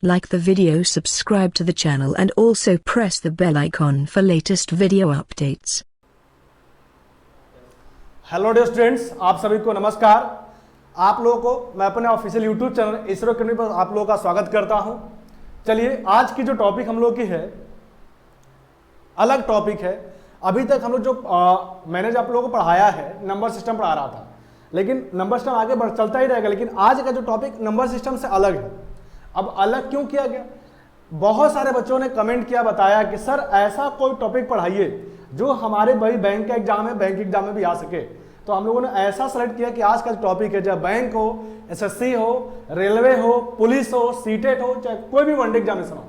Like the video, subscribe to the channel and also press the bell icon for latest video updates. Hello dear students, आप सभी को नमस्कार। आप लोगों को मैं अपने official YouTube channel ISRO Academy पर आप लोगों का स्वागत करता हूं। चलिए, आज की जो टॉपिक हम लोग की है अलग टॉपिक है। अभी तक हम लोग जो मैंने जो आप लोगों को पढ़ाया है नंबर सिस्टम पढ़ा रहा था, लेकिन नंबर सिस्टम आगे बढ़ चलता ही रहेगा, लेकिन आज का जो टॉपिक नंबर सिस्टम से अलग है। अब अलग क्यों किया गया? बहुत सारे बच्चों ने कमेंट किया, बताया कि सर ऐसा कोई टॉपिक पढ़ाइए जो हमारे भाई बैंक का एग्जाम है, बैंक एग्जाम में भी आ सके। तो हम लोगों ने ऐसा सेलेक्ट किया कि आज का टॉपिक है, चाहे बैंक हो, एसएससी हो, रेलवे हो, पुलिस हो, सीटेट हो, चाहे कोई भी वनडे एग्जामिनेशन हो,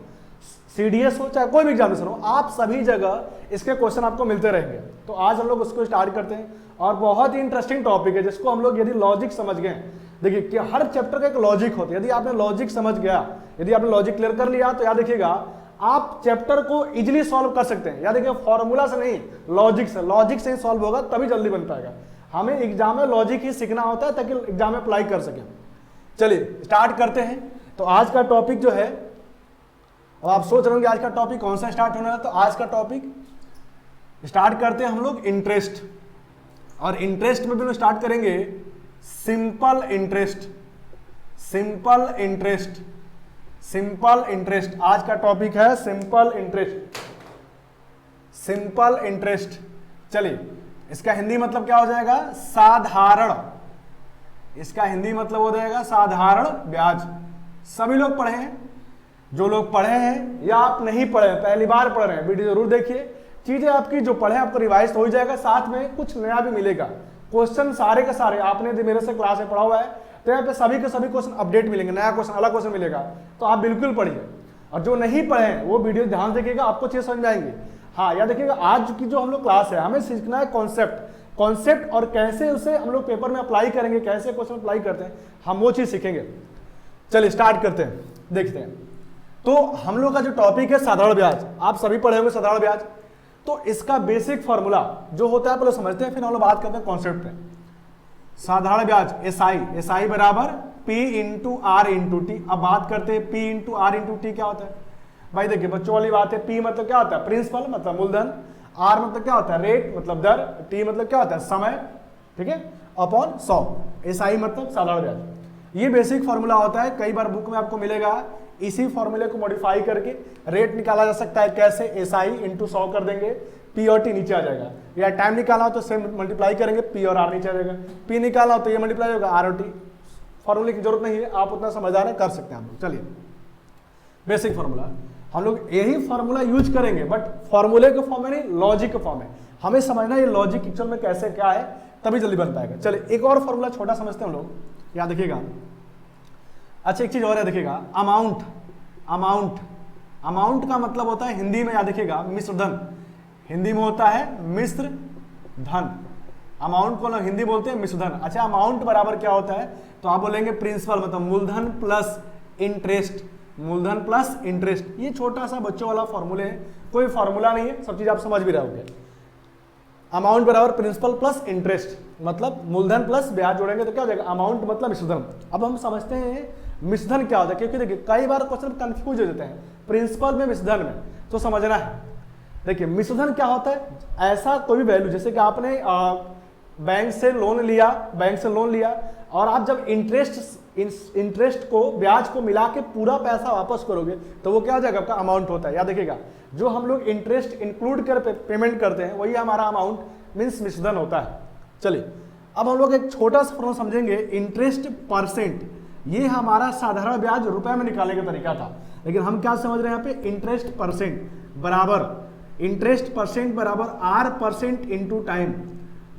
सीडीएस हो, चाहे कोई भी एग्जामिनेशन हो, आप सभी जगह इसके क्वेश्चन आपको मिलते रहेंगे। तो आज हम लोग उसको स्टार्ट करते हैं और बहुत ही इंटरेस्टिंग टॉपिक है जिसको हम लोग यदि लॉजिक समझ गए, देखिए कि हर चैप्टर का एक लॉजिक होता है। यदि आपने लॉजिक समझ गया, यदि आपने लॉजिक क्लियर कर लिया, तो याद रखिएगा आप चैप्टर को इजीली सॉल्व कर सकते हैं। याद रखिए, फॉर्मूला से नहीं, लॉजिक से ही सॉल्व होगा, तभी जल्दी बन पाएगा। हमें एग्जाम में लॉजिक ही सीखना होता है ताकि एग्जाम में अप्लाई कर सकें। चलिए स्टार्ट करते हैं। तो आज का टॉपिक जो है, अब आप सोच रहे होंगे आज का टॉपिक कौन सा स्टार्ट होना है, तो आज का टॉपिक स्टार्ट करते हैं हम लोग इंटरेस्ट। और इंटरेस्ट में भी लोग स्टार्ट करेंगे सिंपल इंटरेस्ट। सिंपल इंटरेस्ट आज का टॉपिक है, सिंपल इंटरेस्ट। चलिए, इसका हिंदी मतलब क्या हो जाएगा? साधारण। इसका हिंदी मतलब हो जाएगा साधारण ब्याज। सभी लोग पढ़े हैं, जो लोग पढ़े हैं या आप नहीं पढ़े हैं, पहली बार पढ़ रहे हैं, वीडियो जरूर देखिए। चीजें आपकी जो पढ़े आपको रिवाइज हो जाएगा, साथ में कुछ नया भी मिलेगा। क्वेश्चन सारे के सारे आपने मेरे से क्लास में पढ़ा हुआ है, तो यहाँ पे सभी के सभी क्वेश्चन अपडेट मिलेंगे, नया क्वेश्चन, अलग क्वेश्चन मिलेगा। तो आप बिल्कुल पढ़िए, और जो नहीं पढ़े हैं वो वीडियो ध्यान देखिएगा, आपको चीज समझ में आएंगे। हाँ, याद रखिएगा आज की जो हम लोग क्लास है, हमें सीखना है कॉन्सेप्ट और कैसे उसे हम लोग पेपर में अप्लाई करेंगे, कैसे क्वेश्चन अप्लाई करते हैं, हम वो चीज सीखेंगे। चलिए स्टार्ट करते हैं, देखते हैं। तो हम लोग का जो टॉपिक है साधारण ब्याज, आप सभी पढ़े होंगे साधारण ब्याज। तो इसका बेसिक फॉर्मूला जो होता है पहले समझते हैं, फिर हम लोग बात करते हैं कॉन्सेप्ट पे। साधारण ब्याज एसआई बराबर P into R into T. अब बात करते हैं P into R into T क्या होता है। भाई देखिए बच्चों वाली बात है, पी मतलब क्या होता है? प्रिंसिपल मतलब मूलधन, आर मतलब क्या होता है? रेट मतलब दर, टी मतलब क्या होता है? समय, ठीक है, अपॉन 100। एसआई मतलब साधारण ब्याज। ये बेसिक फॉर्मूला होता है, कई बार बुक में आपको मिलेगा। इसी फॉर्मूले को मॉडिफाई करके रेट निकाला जा सकता है। कैसे? एसआई इंटू 100 कर देंगे, पी और टी नीचे आ जाएगा। या टाइम निकाला हो तो सेम मल्टीप्लाई करेंगे, पी और आर नीचे आ जाएगा। पी निकाला हो तो ये मल्टीप्लाई होगा, आर और टी। फॉर्मूले की जरूरत नहीं है, आप उतना समझदार है, कर सकते हैं आप लोग। चलिए, बेसिक फॉर्मूला हम लोग यही फॉर्मूला यूज करेंगे, बट फॉर्मूले के फॉर्म में नहीं, लॉजिक के फॉर्म में। हमें समझना है ये लॉजिक एक्चुअल में कैसे क्या है, तभी जल्दी बन पाएगा। चलिए एक और फॉर्मूला छोटा समझते हैं हम लोग, याद रखिएगा। अच्छा, एक चीज और याद रखिएगा, अमाउंट का मतलब होता है हिंदी में, याद रखिएगा, मिश्र धन। हिंदी में होता है मिश्र धन। अमाउंट को लोग हिंदी बोलते हैं मिश्र धन। अच्छा, अमाउंट बराबर क्या होता है? तो आप बोलेंगे प्रिंसिपल मतलब मूलधन प्लस इंटरेस्ट। मूलधन प्लस इंटरेस्ट, ये छोटा सा बच्चों वाला फॉर्मूले है, कोई फॉर्मूला नहीं है, सब चीज आप समझ भी रहे होंगे। अमाउंट बराबर प्रिंसिपल प्लस इंटरेस्ट, मतलब मूलधन प्लस ब्याज जोड़ेंगे तो क्या हो जाएगा? अमाउंट मतलब मिश्रधन। अब हम समझते हैं मिश्रधन क्या होता है, क्योंकि देखिए कई बार क्वेश्चन कंफ्यूज हो जाते हैं प्रिंसिपल में मिश्रधन में, तो समझना है। देखिए मिश्रधन क्या होता है? ऐसा कोई भी वैल्यू, जैसे कि आपने बैंक से लोन लिया और आप जब इंटरेस्ट को, ब्याज को मिला के पूरा पैसा वापस करोगे तो वो क्या हो जाएगा? आपका अमाउंट होता है। याद रखिएगा, जो हम लोग इंटरेस्ट इंक्लूड कर पेमेंट करते हैं वही हमारा अमाउंट मीन्स मिश्रधन होता है। चलिए अब हम लोग एक छोटा सा फॉर्मूला समझेंगे, इंटरेस्ट परसेंट। ये हमारा साधारण ब्याज रुपए में निकालने का तरीका था, लेकिन हम क्या समझ रहे हैं यहाँ पे? इंटरेस्ट परसेंट बराबर आर परसेंट इंटू टाइम।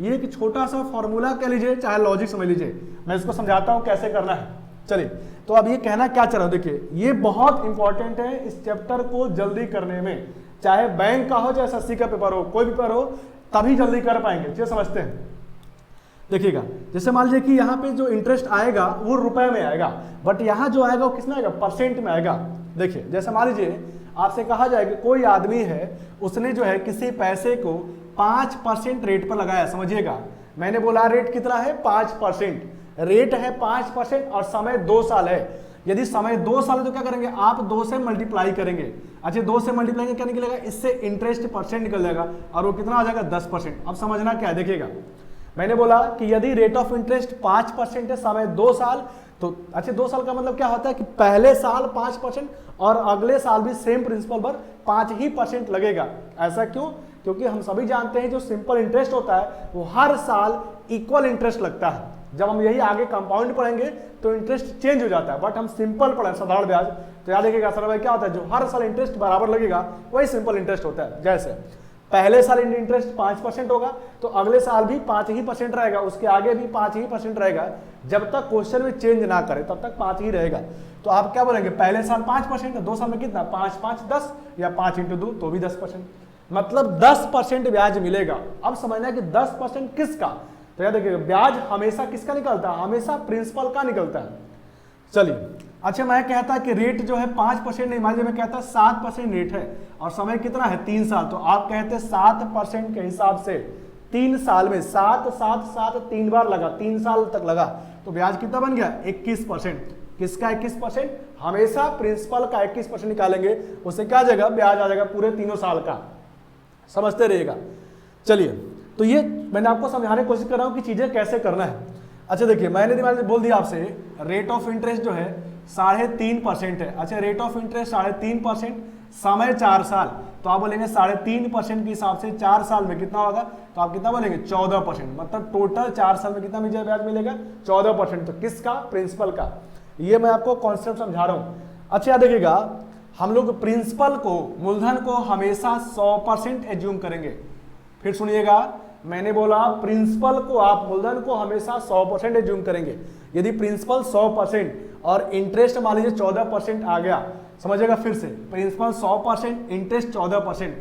ये एक छोटा सा फॉर्मूला कह लीजिए, चाहे लॉजिक समझ लीजिए, मैं इसको समझाता हूं कैसे करना है। चलिए, तो अब ये कहना क्या चाह रहा हूं, देखिए ये बहुत इंपॉर्टेंट है इस चैप्टर को जल्दी करने में। चाहे बैंक का हो, चाहे एसएससी का पेपर हो, कोई भी पेपर हो, तभी जल्दी कर पाएंगे। चलिए समझते हैं, देखिएगा। जैसे मान लीजिए कि यहाँ पे जो इंटरेस्ट आएगा वो रुपए में आएगा, बट यहाँ जो आएगा वो किसमें आएगा? परसेंट में आएगा। देखिए जैसे मान लीजिए आपसे कहा जाए कि कोई आदमी है, उसने जो है किसी पैसे को 5% रेट पर लगाया। समझिएगा, मैंने बोला रेट कितना है? 5%। रेट है 5% और समय 2 साल है। यदि समय 2 साल है तो क्या करेंगे आप 2 से मल्टीप्लाई करेंगे। अच्छा 2 से मल्टीप्लाई क्या निकलेगा, इससे इंटरेस्ट परसेंट निकल जाएगा और वो कितना आ जाएगा 10%। अब समझना क्या है, देखिएगा मैंने बोला कि यदि रेट ऑफ इंटरेस्ट 5% है, समय 2 साल, तो अच्छा 2 साल का मतलब क्या होता है कि पहले साल 5% और अगले साल भी सेम प्रिंसिपल पर 5% लगेगा। ऐसा क्यों? क्योंकि हम सभी जानते हैं जो सिंपल इंटरेस्ट होता है वो हर साल इक्वल इंटरेस्ट लगता है। जब हम यही आगे कंपाउंड पढ़ेंगे तो इंटरेस्ट चेंज हो जाता है, बट हम सिंपल पढ़े साधारण ब्याज तो याद रखिएगा सरल भाई क्या होता है, जो हर साल इंटरेस्ट बराबर लगेगा वही सिंपल इंटरेस्ट होता है। जैसे पहले साल इंटरेस्ट 5% होगा तो अगले साल भी 5% रहेगा, उसके आगे भी 5% रहेगा, जब तक क्वेश्चन में चेंज ना करे तब तक 5 ही रहेगा। तो आप क्या बोलेंगे, पहले साल 5% है, 2 साल में कितना 5 5 10 या 5 × 2 तो भी 10%, मतलब 10% ब्याज मिलेगा। अब समझना है कि 10% किसका, तो याद रखिएगा ब्याज हमेशा किसका निकलता है, हमेशा प्रिंसिपल का निकलता है। चलिए अच्छा मैं कहता कि रेट जो है 5% नहीं, मान लीजिए मैं कहता 7% रेट है और समय कितना है 3 साल, तो आप कहते 7% के हिसाब से 3 साल में 7 7 7 3 बार लगा, 3 साल तक लगा, तो ब्याज कितना बन गया 21%। किसका 21%, हमेशा प्रिंसिपल का 21% निकालेंगे, उससे क्या आ जाएगा ब्याज आ जाएगा पूरे 3 साल का। समझते रहिएगा। चलिए तो ये मैंने आपको समझाने की कोशिश कर रहा हूं कि चीजें कैसे करना है। अच्छा देखिए मैंने दिमाग बोल दिया आपसे रेट ऑफ इंटरेस्ट जो है 3.5% है। अच्छा रेट ऑफ इंटरेस्ट 3.5%, समय 4 साल, तो आप बोलेंगे 3.5% के हिसाब से 4 साल में कितना होगा, तो आप कितना बोलेंगे 14%, मतलब टोटल 4 साल में कितना मुझे ब्याज मिलेगा 14%। तो किसका, प्रिंसिपल का। ये मैं आपको कॉन्सेप्ट समझा रहा हूं। अच्छा देखिएगा हम लोग प्रिंसिपल को, मूलधन को हमेशा 100% एज्यूम करेंगे। फिर सुनिएगा मैंने बोला प्रिंसिपल को आप मूलधन को हमेशा 100% एज्यूम करेंगे। यदि प्रिंसिपल 100% और इंटरेस्ट मान लीजिए 14% आ गया, समझिएगा फिर से प्रिंसिपल 100%, इंटरेस्ट 14%,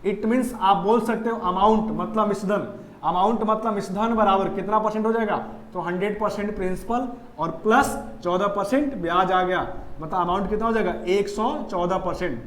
इट मीन्स आप बोल सकते हो अमाउंट मतलब मिश्रधन, अमाउंट मतलब मिश्रधन बराबर कितना परसेंट हो जाएगा, तो 100% प्रिंसिपल और प्लस 14% ब्याज आ गया, मतलब अमाउंट कितना हो जाएगा 114%।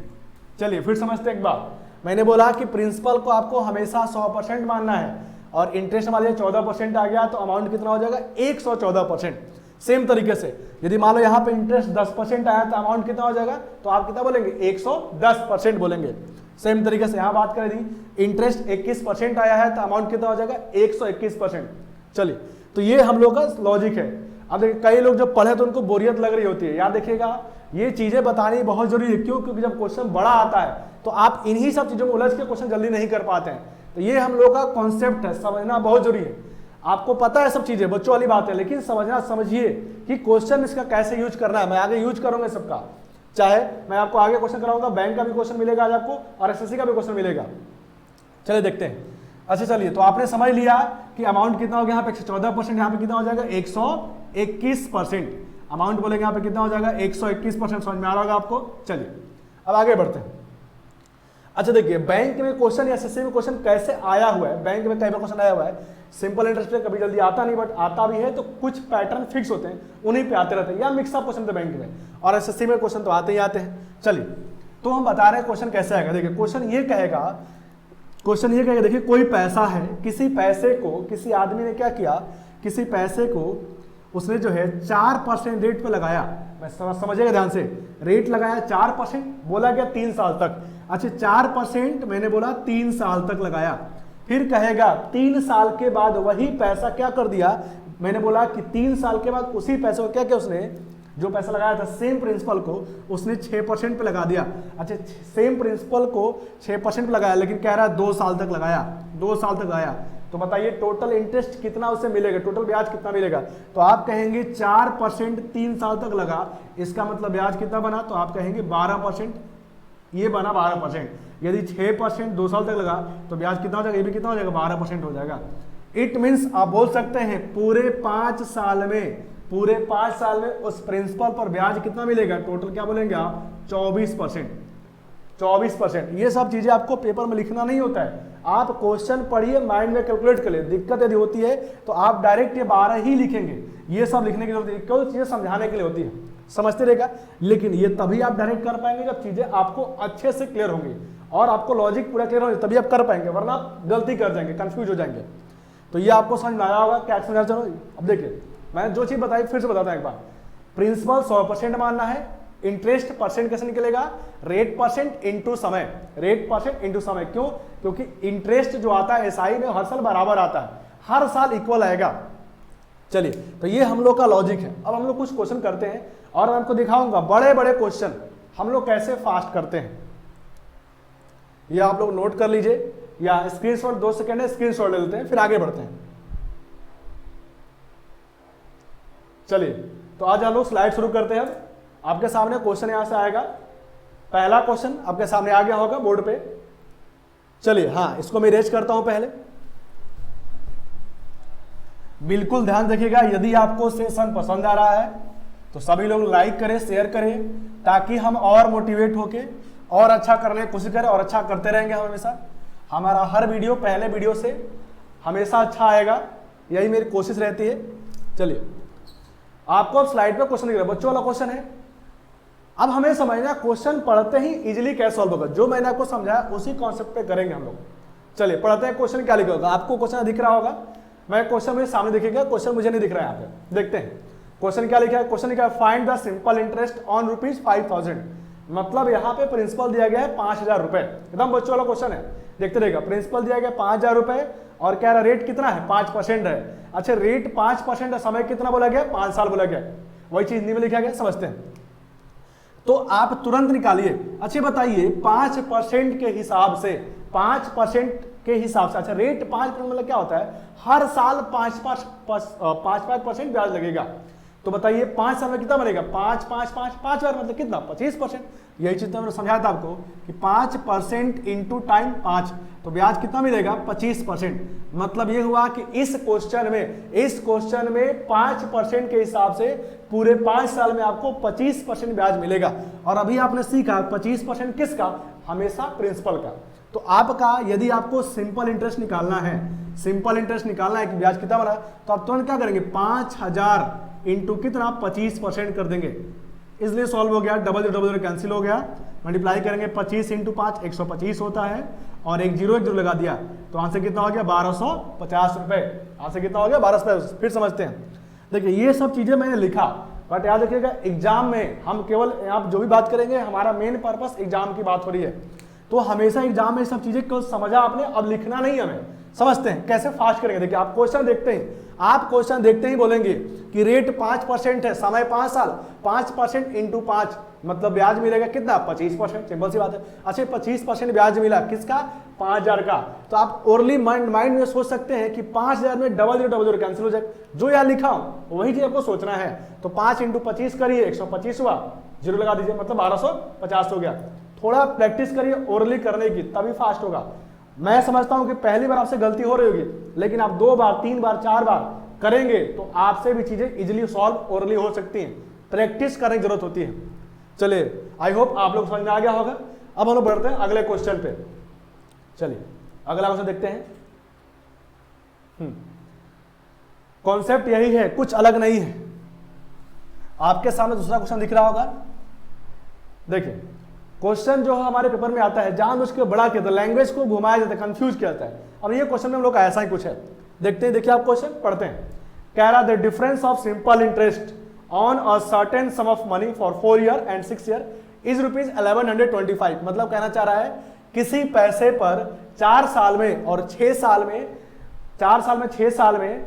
चलिए फिर समझते एक बार, मैंने बोला कि प्रिंसिपल को आपको हमेशा 100% मानना है और इंटरेस्ट मान लीजिए 14% आ गया तो अमाउंट कितना हो जाएगा 114%। सेम तरीके से यदि मान लो यहाँ पे इंटरेस्ट 10% आया तो अमाउंट कितना हो जाएगा, तो आप कितना बोलेंगे 110% बोलेंगे। सेम तरीके से यहाँ बात करें दी इंटरेस्ट 21% आया है तो अमाउंट कितना हो जाएगा 121%। चलिए तो ये हम लोग का लॉजिक है। अब देखिए कई लोग जब पढ़े तो उनको बोरियत लग रही होती है, याद देखिएगा ये चीजें बतानी बहुत जरूरी है। क्यों? क्योंकि जब क्वेश्चन बड़ा आता है तो आप इन्हीं सब चीजों में उलझ के क्वेश्चन जल्दी नहीं कर पाते हैं। तो ये हम लोग का कॉन्सेप्ट है, समझना बहुत जरूरी है। आपको पता है सब चीजें, बच्चों वाली बात है, लेकिन समझना समझिए कि क्वेश्चन इसका कैसे यूज करना है। मैं आगे यूज करूंगा सबका, चाहे मैं आपको आगे क्वेश्चन कराऊंगा, बैंक का भी क्वेश्चन मिलेगा आज आपको और एसएससी का भी क्वेश्चन मिलेगा। चलिए देखते हैं। अच्छा चलिए तो आपने समझ लिया कि अमाउंट कितना हो गया, यहाँ पे 114%, यहाँ पे कितना हो जाएगा 121%। अमाउंट बोलेंगे यहाँ पे कितना हो जाएगा 121%। समझ में आ रहा होगा आपको। चलिए अब आगे बढ़ते हैं। अच्छा देखिए बैंक में क्वेश्चन या एसएससी में क्वेश्चन कैसे आया हुआ है, बैंक में कई बार क्वेश्चन आया हुआ है। सिंपल इंटरेस्ट पे कभी जल्दी आता नहीं, बट आता भी है तो कुछ पैटर्न फिक्स होते हैं, उन्हीं पे आते रहते हैं, या मिक्सअप क्वेश्चन थे बैंक में, और एसएससी में क्वेश्चन तो आते ही आते हैं। चलिए तो हम बता रहे हैं क्वेश्चन कैसे आएगा। देखिए क्वेश्चन ये कहेगा, देखिए कोई पैसा है, किसी पैसे को किसी आदमी ने क्या किया, किसी पैसे को उसने जो है 4% रेट पे लगाया। मैं समझिएगा ध्यान से, रेट लगाया 4%, बोला गया 3 साल तक। अच्छा 4% मैंने बोला 3 साल तक लगाया, फिर कहेगा 3 साल के बाद वही पैसा क्या कर दिया, मैंने बोला कि 3 साल के बाद उसी पैसे को क्या किया, उसने जो पैसा लगाया था सेम प्रिंसिपल को उसने 6% पे लगा दिया। अच्छा सेम प्रिंसिपल को 6% पे लगाया, लेकिन कह रहा है 2 साल तक लगाया, 2 साल तक लगाया, तो बताइए टोटल इंटरेस्ट कितना उसे मिलेगा, टोटल ब्याज कितना मिलेगा। तो आप कहेंगे 4% 3 साल तक लगा, इसका मतलब ब्याज कितना बना, तो आप कहेंगे 12%, ये बना 12%। यदि 6% 2 साल तक लगा तो ब्याज कितना हो जाएगा, ये भी कितना हो जाएगा 12% हो जाएगा। इट मीन्स आप बोल सकते हैं पूरे 5 साल में, पूरे 5 साल में उस प्रिंसिपल पर ब्याज कितना मिलेगा, टोटल क्या बोलेंगे आप 24%। 24%। ये सब चीजें आपको पेपर में लिखना नहीं होता है, आप क्वेश्चन पढ़िए, माइंड में कैलकुलेट कर ले। दिक्कत यदि होती है तो आप डायरेक्ट ये 12 ही लिखेंगे, ये सब लिखने की जरूरत है, केवल चीजें समझाने के लिए होती है, समझते रहेगा। लेकिन ये तभी आप डायरेक्ट कर पाएंगे जब चीजें आपको अच्छे से क्लियर होंगी और आपको लॉजिक पूरा क्लियर होगी, तभी आप कर पाएंगे, वरना आप गलती कर जाएंगे, कंफ्यूज हो जाएंगे। तो ये आपको समझ में आया होगा क्या समझा। चलो अब देखिए मैं जो चीज बताई फिर से बताता हूं एक बार। प्रिंसिपल 100% मानना है, इंटरेस्ट परसेंट कैसे निकलेगा, रेट परसेंट इंटू समय, रेट परसेंट इंटू समय। क्यों? क्योंकि इंटरेस्ट जो आता है एसआई में हर साल बराबर आता है, हर साल इक्वल आएगा। चलिए, तो ये हम लोग का लॉजिक है। अब हम लोग कुछ क्वेश्चन करते हैं और मैं आपको दिखाऊंगा बड़े बड़े क्वेश्चन हम लोग कैसे फास्ट करते हैं। ये आप लोग नोट कर लीजिए या स्क्रीनशॉट, 2 सेकंड है, स्क्रीनशॉट ले लेते हैं, फिर आगे बढ़ते हैं। चलिए, तो आज हम लोग स्लाइड शुरू करते हैं। आपके सामने क्वेश्चन यहां से आएगा, पहला क्वेश्चन आपके सामने आ गया होगा बोर्ड पे। चलिए, हाँ, इसको मैं इरेज करता हूं पहले। बिल्कुल ध्यान रखिएगा, यदि आपको सेशन पसंद आ रहा है तो सभी लोग लाइक करें, शेयर करें, ताकि हम और मोटिवेट होके और अच्छा करने की कोशिश करें और अच्छा करते रहेंगे। हम हमेशा हमारा हर वीडियो पहले वीडियो से हमेशा अच्छा आएगा, यही मेरी कोशिश रहती है। चलिए, आपको अब स्लाइड पे क्वेश्चन दिख रहा है, बच्चों वाला क्वेश्चन है। अब हमें समझना क्वेश्चन पढ़ते ही इजीली कैसे सॉल्व होगा। जो मैंने आपको समझाया उसी कॉन्सेप्ट पे करेंगे हम लोग। चलिए, पढ़ते हैं क्वेश्चन क्या लिखा होगा। आपको क्वेश्चन दिख रहा होगा, मैं क्वेश्चन मेरे सामने दिखेगा, क्वेश्चन मुझे नहीं दिख रहा है यहाँ पे। देखते हैं क्वेश्चन क्या लिखा है। क्वेश्चन लिखा है find the simple interest on ₹5000। मतलब यहाँ पे प्रिंसिपल दिया गया है 5000 रुपए, एकदम बच्चों वाला क्वेश्चन है। देखते रहेगा, प्रिंसिपल दिया गया 5000 रुपए और कह रहा रेट कितना है, 5% है। अच्छा, रेट 5% है, समय कितना बोला गया, 5 साल बोला गया। वही चीज हिंदी में लिखा गया, समझते हैं। तो आप तुरंत निकालिए। अच्छे बताइए, 5% के हिसाब से, 5% के हिसाब से, अच्छा रेट 5% मतलब क्या होता है, हर साल 5% ब्याज लगेगा। तो बताइए 5 साल में कितना बनेगा, 5 बार मतलब कितना, 25%। यही चीज मैंने समझाया था आपको कि 5% इंटू टाइम 5, तो ब्याज कितना मिलेगा, 25%। मतलब ये हुआ कि इस क्वेश्चन में 5% के हिसाब से पूरे 5 साल में आपको 25% ब्याज मिलेगा। और अभी आपने सीखा 25% किसका, हमेशा प्रिंसिपल का। तो आपका यदि आपको सिंपल इंटरेस्ट निकालना है, सिंपल इंटरेस्ट निकालना है कि ब्याज कितना बना, तो आप तुरंत क्या करेंगे, 5000 इंटू कितना, 25% कर देंगे। इसलिए सॉल्व हो गया, डबल जीरो कैंसिल हो गया, मल्टीप्लाई करेंगे 25 इंटू 5, 125 होता है, और एक जीरो लगा दिया, तो आंसर कितना हो गया, 1250 रुपए। आंसर कितना हो गया, 1250। फिर समझते हैं। देखिए, ये सब चीजें मैंने लिखा, बट याद रखिएगा एग्जाम में हम केवल आप जो भी बात करेंगे, हमारा मेन पर्पस एग्जाम की बात हो रही है। तो हमेशा एग्जाम में सब चीजें कल समझा आपने, अब लिखना नहीं हमें। समझते हैं कैसे फास्ट करेंगे। देखिए, आप क्वेश्चन देखते ही बोलेंगे कि रेट 5% है, समय 5 साल, 5% इंटू 5 मतलब ब्याज मिलेगा कितना, 25%। सिंपल सी बात है। अच्छा, 25% ब्याज मिला किसका, 5000 का। तो आप ओरली माइंड में सोच सकते हैं कि 5000 में डबल जीरो कैंसिल हो जाए। जो यहाँ लिखा हूं वही चीज आपको सोचना है। तो 5 इंटू 25 करिए, 125 हुआ, जीरो लगा दीजिए, मतलब 1250 हो गया। थोड़ा प्रैक्टिस करिए ओरली करने की, तभी फास्ट होगा। मैं समझता हूं कि पहली बार आपसे गलती हो रही होगी, लेकिन आप 2 बार 3 बार 4 बार करेंगे तो आपसे भी चीजें इजीली सॉल्व ओरली हो सकती हैं। प्रैक्टिस करने की जरूरत होती है। चलिए, आई होप आप लोग समझ में आ गया होगा। अब हम लोग बढ़ते हैं अगले क्वेश्चन पे। चलिए, अगला क्वेश्चन देखते हैं। कॉन्सेप्ट यही है, कुछ अलग नहीं है। आपके सामने दूसरा क्वेश्चन दिख रहा होगा। देखिए, क्वेश्चन जो हमारे पेपर में आता है जानबूझ के बड़ा किया जाता है, लैंग्वेज को घुमाया जाता है, कंफ्यूज किया जाता है। अब ये क्वेश्चन में हम लोग का ऐसा ही कुछ है। देखते हैं, देखिए आप क्वेश्चन पढ़ते हैं। कह रहा the difference of simple interest on a certain sum of money for 4 year and 6 year is ₹1125। मतलब कहना चाह रहा है किसी पैसे पर 4 साल में और 6 साल में, 4 साल में 6 साल में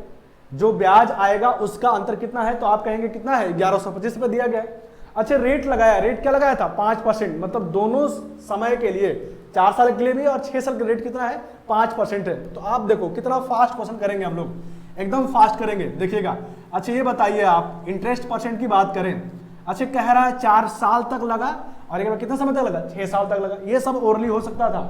जो ब्याज आएगा उसका अंतर कितना है। तो आप कहेंगे कितना है, 1125 रुपये दिया गया है। अच्छा, रेट लगाया, रेट क्या लगाया था, 5%। मतलब दोनों समय के लिए, 4 साल के लिए भी और 6 साल का रेट कितना है, 5% है। तो आप देखो कितना फास्ट क्वेश्चन करेंगे हम लोग, एकदम फास्ट करेंगे, देखिएगा। अच्छा, ये बताइए आप इंटरेस्ट परसेंट की बात करें। अच्छा, कह रहा है 4 साल तक लगा और एक बार कितना समय तक लगा, 6 साल तक लगा। ये सब ओरली हो सकता था,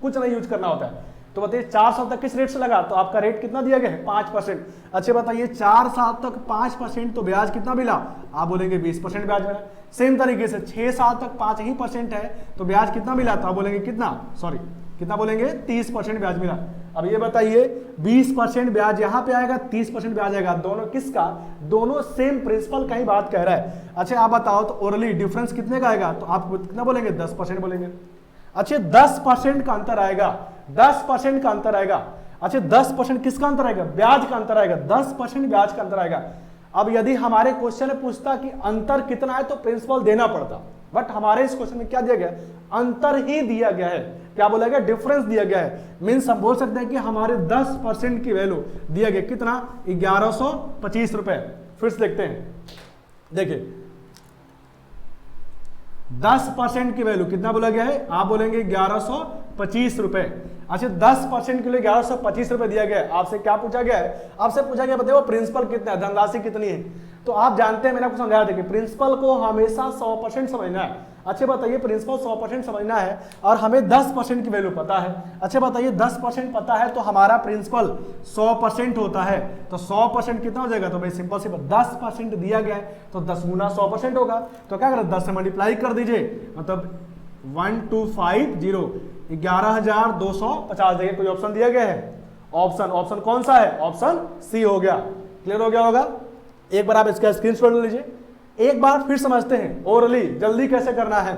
कुछ नहीं यूज करना होता है। तो बताइए 4 साल तक किस रेट से लगा, तो आपका रेट कितना दिया गया है, 5%। अच्छा बताइए 4 साल तक 5%, तो ब्याज कितना मिला, आप बोलेंगे 20% ब्याज मिला। सेम तरीके से 6 साल तक 5% है, तो ब्याज कितना मिला, तो आप बोलेंगे कितना बोलेंगे, 30% ब्याज मिला। अब ये बताइए 20% ब्याज यहाँ पे आएगा, 30% ब्याज आएगा, दोनों किसका, दोनों सेम प्रिंसिपल का ही बात कह रहा है। अच्छा आप बताओ तो ओरली डिफरेंस कितने का आएगा, तो आप कितना बोलेंगे, 10% बोलेंगे। अच्छा 10% का अंतर आएगा, 10% का अंतर आएगा। अच्छा 10% किसका अंतर आएगा, ब्याज का अंतर आएगा, 10% ब्याज का अंतर आएगा। अब यदि हमारे क्वेश्चन में पूछता कि अंतर कितना है तो प्रिंसिपल देना पड़ता, बट हमारे इस क्वेश्चन में क्या दिया गया, अंतर ही दिया गया है। क्या बोला गया, डिफरेंस दिया गया है। मीन्स हम बोल सकते हैं कि हमारे 10% की वैल्यू दिया गया, कितना, 1125 रुपए। फिर से देखते हैं, देखिए 10% की वैल्यू कितना बोला गया है, आप बोलेंगे 1125 रुपए। अच्छा 10% के लिए 1125 रुपए दिया गया है। आपसे क्या पूछा गया है, आपसे पूछा गया बताइए वो प्रिंसिपल कितना है, धनराशि कितनी है। तो आप जानते हैं, मैंने आपको समझाया था कि प्रिंसिपल को हमेशा 100% समझना है। अच्छे बताइए, प्रिंसिपल 100% समझना है और हमें 10% की वैल्यू पता है। अच्छे बताइए 10% पता है तो हमारा प्रिंसिपल 100% होता है, तो 100% कितना हो जाएगा, तो भाई सिंपल सी बात, 10% दिया गया है तो 10 गुना 100% होगा। तो क्या करें, 10 से मल्टीप्लाई कर दीजिए, मतलब 1250, 11,250 देखिए कोई ऑप्शन दिया गया है, ऑप्शन कौन सा है, ऑप्शन सी हो गया। क्लियर हो गया होगा। एक बार आप इसका स्क्रीनशॉट ले लीजिए, एक बार फिर समझते हैं ओरली, जल्दी कैसे करना है।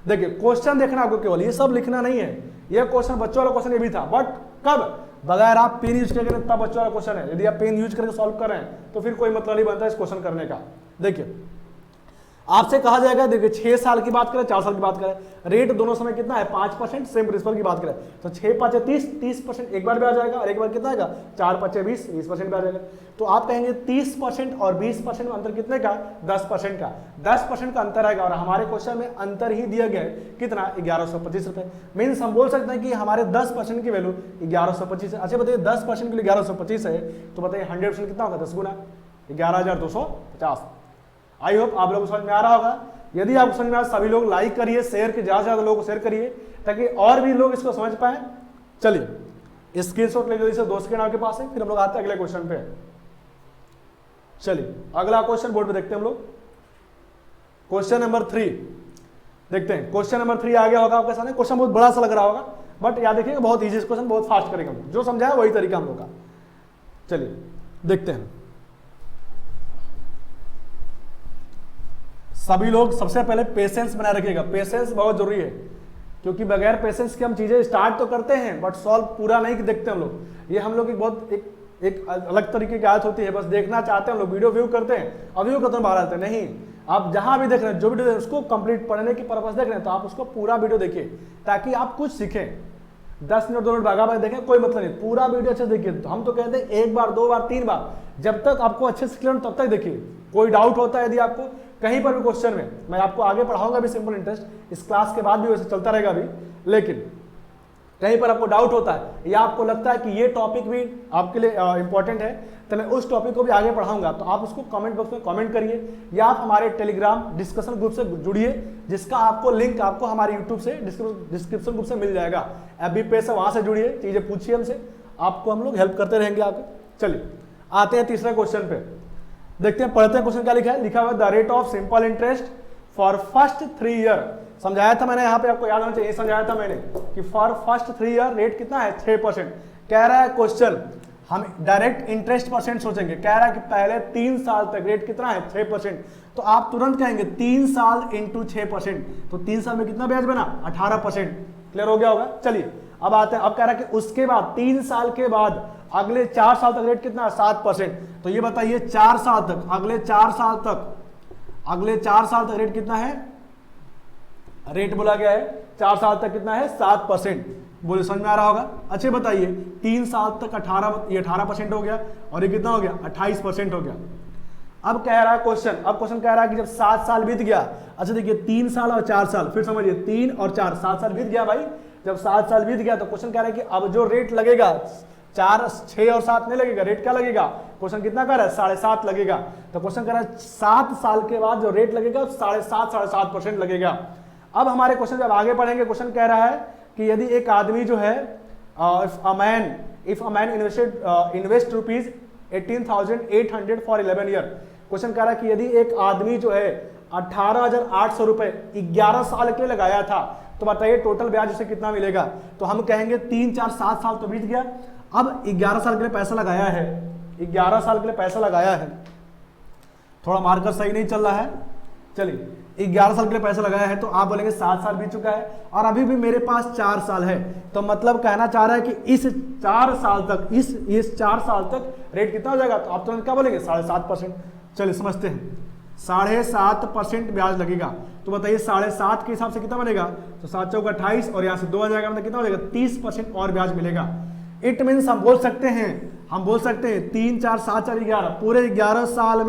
देखिए क्वेश्चन देखना आपको, केवल ये सब लिखना नहीं है। ये क्वेश्चन बच्चों वाला क्वेश्चन ये भी था, बट कब, बगैर आप पेन यूज करके, तब बच्चों वाला क्वेश्चन है। यदि आप पेन यूज करके सॉल्व कर रहे हैं तो फिर कोई मतलब नहीं बनता इस क्वेश्चन करने का। देखिए आपसे कहा जाएगा, देखिए 6 साल की बात करें, 4 साल की बात करें, रेट दोनों समय कितना है, 5%। सेम प्रिंसिपल की बात करें तो 6 5 30, 30% एक बार भी आ जाएगा, और एक बार कितना आएगा, 4 5 20, 20% भी आ जाएगा। तो आप कहेंगे 30% और 20% में अंतर कितने का, 10% का, 10% का अंतर आएगा। और हमारे क्वेश्चन में अंतर ही दिया गया है, कितना, 1125 रुपए। मीन्स हम बोल सकते हैं कि हमारे 10% की वैल्यू 1125 है। अच्छा बताइए 10% के लिए 1125 है, तो बताइए 100% कितना होगा, 10 गुना 11,250। आई होप आप लोग समझ में आ रहा होगा। यदि आपको समझ में आ, सभी लोग लाइक करिए, शेयर के, ज्यादा से ज्यादा लोगों को शेयर करिए ताकि और भी लोग इसको समझ पाए। चलिए स्क्रीनशॉट ले लीजिए, दोस्त के नाम के पास है। फिर हम लोग आते हैं अगले क्वेश्चन पे। चलिए अगला क्वेश्चन बोर्ड पे देखते हैं हम लोग। क्वेश्चन नंबर 3 देखते हैं। क्वेश्चन नंबर 3 आ गया होगा आपके सामने। क्वेश्चन बहुत बड़ा सा लग रहा होगा, बट याद देखिएगा बहुत इजी क्वेश्चन, बहुत फास्ट करेंगे हम, जो समझाया वही तरीका हम लोग का। चलिए देखते हैं। सभी लोग सबसे पहले पेशेंस बनाए रखिएगा, पेशेंस बहुत जरूरी है, क्योंकि बगैर पेशेंस के हम चीजें स्टार्ट तो करते हैं बट सॉल्व पूरा नहीं देखते हम लोग। ये हम लोग की बहुत एक अलग तरीके की आदत होती है, बस देखना चाहते हैं हम लोग, वीडियो व्यू करते हैं और व्यू करते हैं बाहर आते हैं। नहीं, आप जहां भी देख रहे हैं, जो वीडियो उसको कंप्लीट पढ़ने की पर्पस देख रहे हैं तो आप उसको पूरा वीडियो देखिए ताकि आप कुछ सीखें। 10 मिनट 2 मिनट भागा भाग देखें कोई मतलब नहीं, पूरा वीडियो अच्छे से देखिए। तो हम तो कहते हैं 1 बार 2 बार 3 बार, जब तक आपको अच्छे से क्लियर तब तक देखिए। कोई डाउट होता है यदि आपको कहीं पर भी क्वेश्चन में, मैं आपको आगे पढ़ाऊंगा भी सिंपल इंटरेस्ट, इस क्लास के बाद भी वैसे चलता रहेगा भी, लेकिन कहीं पर आपको डाउट होता है या आपको लगता है कि ये टॉपिक भी आपके लिए इंपॉर्टेंट है तो मैं उस टॉपिक को भी आगे पढ़ाऊंगा, तो आप उसको कमेंट बॉक्स में कमेंट करिए या आप हमारे टेलीग्राम डिस्कशन ग्रुप से जुड़िए, जिसका आपको लिंक आपको हमारे यूट्यूब से डिस्क्रिप्शन ग्रुप से मिल जाएगा। FB पेज से, वहां से जुड़िए, चीजें पूछिए हमसे, आपको हम लोग हेल्प करते रहेंगे आगे। चलिए आते हैं तीसरे क्वेश्चन पे, देखते हैं, पढ़ते हैं। क्वेश्चन क्या लिखा है, लिखा हुआ the rate of simple interest for first 3 year. समझाया था मैंने, यहाँ पे आपको याद होना चाहिए, समझाया था मैंने कि फॉर फर्स्ट 3 ईयर रेट कितना है, 6%। कह रहा है क्वेश्चन, हम डायरेक्ट इंटरेस्ट परसेंट सोचेंगे, कह रहा है कि पहले 3 साल तक रेट कितना है, 6%। तो आप तुरंत कहेंगे 3 साल इंटू 6%, तो 3 साल में कितना ब्याज बना, 18%। क्लियर हो गया होगा। चलिए अब आते हैं, अब कह रहा है कि उसके बाद 3 साल के बाद अगले 4 साल तक रेट कितना है, 7%। तो ये बताइए 4 साल तक, अगले 4 साल तक रेट कितना है, रेट बोला गया है 4 साल तक कितना है, 7%। बोले समझ में आ रहा होगा। अच्छे बताइए 3 साल तक 18% हो गया और ये कितना हो गया, 28% हो गया। अब कह रहा है क्वेश्चन, अब क्वेश्चन कह रहा है कि जब 7 साल बीत गया, अच्छा देखिए 3 साल और 4 साल, फिर समझिए 3 और 4, 7 साल बीत गया भाई। जब 7 साल बीत गया तो क्वेश्चन कह रहा है कि अब जो रेट लगेगा, 4, 6 और 7 नहीं लगेगा, रेट क्या लगेगा, क्वेश्चन कितना कर रहा है, 7.5 लगेगा। तो क्वेश्चन कह रहा है 7 साल के बाद जो रेट लगेगा 7.5% लगेगा। अब हमारे क्वेश्चन जब आगे पढ़ेंगे, क्वेश्चन कह रहा है कि यदि एक आदमी जो है, if a man invest rupees 18,800 for 11 year. Question कह रहा है कि यदि एक आदमी जो है 18,800 रुपए 11 साल के लिए लगाया था, तो बताइए टोटल ब्याज उसे कितना मिलेगा। तो हम कहेंगे 3, 4, 7 साल तो बीत गया, अब 11 साल के लिए पैसा लगाया है, 11 साल के लिए पैसा लगाया है, थोड़ा मार्कर सही नहीं चल रहा है, चलिए 11 साल के लिए पैसा लगाया है, तो आप बोलेंगे 7 साल बीत चुका है और अभी भी मेरे पास 4 साल है। तो मतलब कहना चाह रहा है कि इस 4 साल तक, इस 4 साल तक रेट कितना हो जाएगा, तो आप तुरंत क्या बोलेंगे, 7.5%। चलिए समझते हैं। 7.5% ब्याज लगेगा, तो बताइए 7.5 के हिसाब से कितना बनेगा, तो 7 चौका 28 और यहाँ से 2 आ जाएगा, मतलब कितना हो जाएगा 30% और ब्याज मिलेगा। इट मीन्स हम बोल सकते हैं 3 4 7 4 11 पूरे 11 साल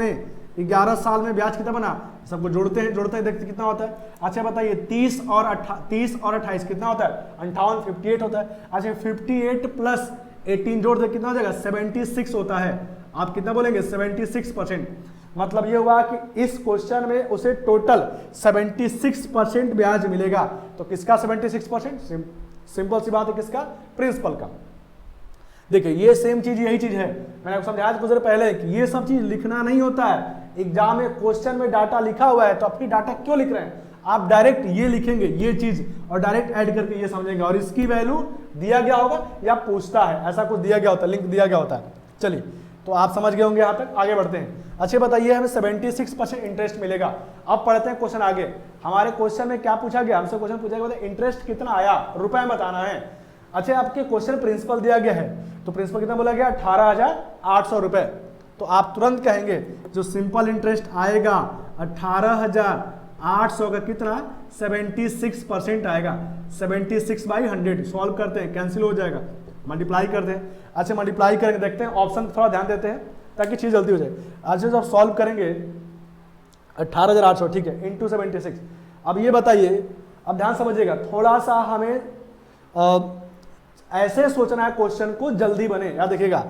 में ब्याज कितना बना, सबको जोड़ते हैं देखते कितना होता है। अच्छा बताइए 30 और 28 कितना होता है, 58 58 होता है। अच्छा 58 प्लस 18 जोड़ दे कितना हो जाएगा 76 होता है। आप कितना बोलेंगे 76%। मतलब ये हुआ कि इस क्वेश्चन में उसे टोटल 76% ब्याज मिलेगा। तो किसका 76%? सिंपल सी बात है, किसका, प्रिंसिपल का। देखिए ये सेम चीज यही चीज है, मैंने आपको समझाया कुछ देर पहले कि ये सब चीज लिखना नहीं होता है। एग्जाम में क्वेश्चन में डाटा लिखा हुआ है तो अपनी डाटा क्यों लिख रहे हैं, आप डायरेक्ट ये लिखेंगे ये चीज और डायरेक्ट ऐड करके ये समझेंगे, और इसकी वैल्यू दिया गया होगा या पूछता है, ऐसा कुछ दिया गया होता है, लिंक दिया गया होता है। चलिए तो आप समझ गए होंगे, यहाँ तक आगे बढ़ते हैं। अच्छा बताइए हमें 76% इंटरेस्ट मिलेगा। अब पढ़ते हैं क्वेश्चन आगे। हमारे क्वेश्चन में क्या पूछा गया, हमसे क्वेश्चन पूछा गया इंटरेस्ट कितना आया, रुपए में बताना है। अच्छा आपके क्वेश्चन प्रिंसिपल दिया गया है, तो प्रिंसिपल कितना बोला गया 18,800 रुपए। तो आप तुरंत कहेंगे जो सिंपल इंटरेस्ट आएगा 18,800 का कितना 76% आएगा। 76/100 सॉल्व करते हैं, कैंसिल हो जाएगा, मल्टीप्लाई करते हैं। अच्छा मल्टीप्लाई करेंगे, देखते हैं ऑप्शन थोड़ा ध्यान देते हैं ताकि चीज जल्दी हो जाए। अच्छा जब सॉल्व करेंगे 18,800 ठीक है इंटू 76। अब ये बताइए, अब ध्यान समझिएगा, थोड़ा सा हमें ऐसे सोचना है क्वेश्चन को जल्दी बने। याद देखिएगा